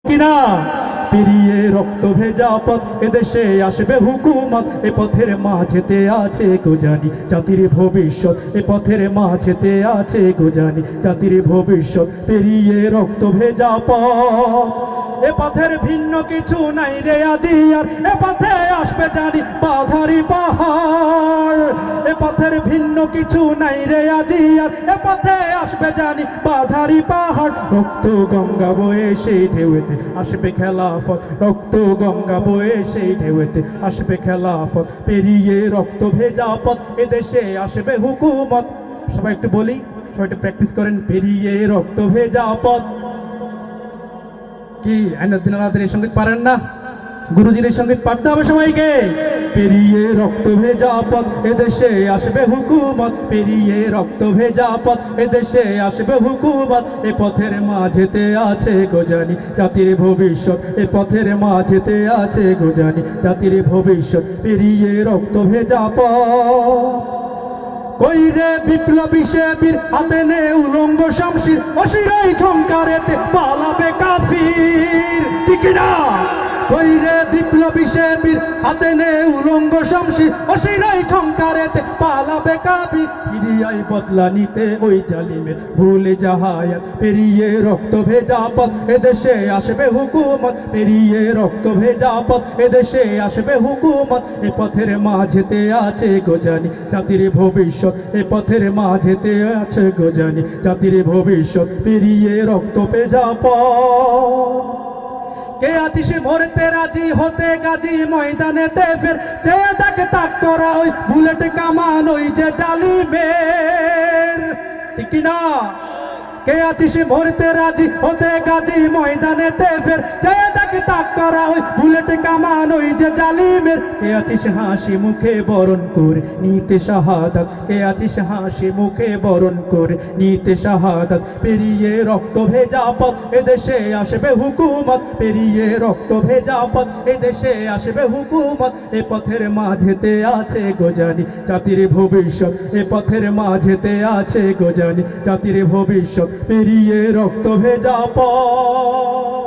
কিনা পেরিয়ে রক্ত ভেজা পথ এদেশে আসবে হুকুমত এ পথের মাঝেতে আছে গোজানি জাতির ভবিষ্যৎ এ পথের মাঝেতে আছে গোজানি জাতির ভবিষ্যৎ পেরিয়ে রক্ত ভেজা পথ এ পথের ভিন্ন কিছু নাই রে আজি আর এ পথে আসবে জানি বাধারি পাহাড় এ পথের ভিন্ন কিছু নাই রে আজি আর এ পথে আসবে জানি বাধারি পাহাড় রক্ত গঙ্গা বয়ে সেই ঢেউতে আসবে খেলাফত রক্ত গঙ্গা বয়ে সেই ঢেউতে আসবে খেলাফত পেরিয়ে রক্ত ভেজা পথ এদেশে আসবে হুকুমত সবাই একটু বলি সবাই একটু প্র্যাকটিস করেন পেরিয়ে রক্ত ভেজা পথ কি আইনুদ্দিন আলাদের এই সঙ্গীত পারেন না গুরুজির এই সঙ্গীত পাঠতে হবে সবাইকে পেরিয়ে রক্ত ভেজা পথ এদেশে আসবে হুকুমত পেরিয়ে রক্ত ভেজা পথ এদেশে আসবে হুকুমত এ পথের মাঝেতে আছে গোজানি জাতির ভবিষ্যৎ এ পথের মাঝেতে আছে গোজানি জাতির ভবিষ্যৎ পেরিয়ে রক্ত ভেজা পথ কইরে বিপ্লবী সে বীর হাতে নে উলঙ্গ শামশির অশিরাই ঝংকারেতে পালাবে কাফির ঠিক না কইরে বিপ্লবী সে বীর হাতে নে উলঙ্গ শামশির অশিরাই ঝংকারেতে পালাবে কাফির ফিরিয়াই বদলা নিতে ওই জালিমের ভুলে জাহায়াত পেরিয়ে রক্ত ভেজা পথ এদেশে আসবে হুকুমত পেরিয়ে রক্ত ভেজা পথ এদেশে আসবে হুকুমত এ পথের মাঝেতে আছে গোজানি জাতির ভবিষ্যৎ এ পথের মাঝেতে আছে গোজানি জাতির ভবিষ্যৎ পেরিয়ে রক্ত ভেজা পথ কে আছিস মরতে রাজি হতে গাজী ময়দানেতে ফের চেয়ে তাকে তাক করা ওই বুলেট কামান ওই যে জালিমের ঠিক না কে আছিস মরতে রাজি হতে গাজী ময়দানেতে ফের চেয়ে তাকে তাক করা ওই বুলেট কামান ওই যে জালিমের কে আছিস হাসি মুখে বরণ করে নিতে শাহাদাত কে আছিস হাসি মুখে বরণ করে নিতে শাহাদাত পেরিয়ে রক্ত ভেজা পথ এদেশে আসবে হুকুমত পেরিয়ে রক্ত ভেজা পথ এদেশে আসবে হুকুমত এ পথের মাঝেতে আছে গোজানি জাতির ভবিষ্যৎ এ পথের মাঝেতে আছে গোজানি জাতির ভবিষ্যৎ পেরিয়ে রক্ত ভেজা পথ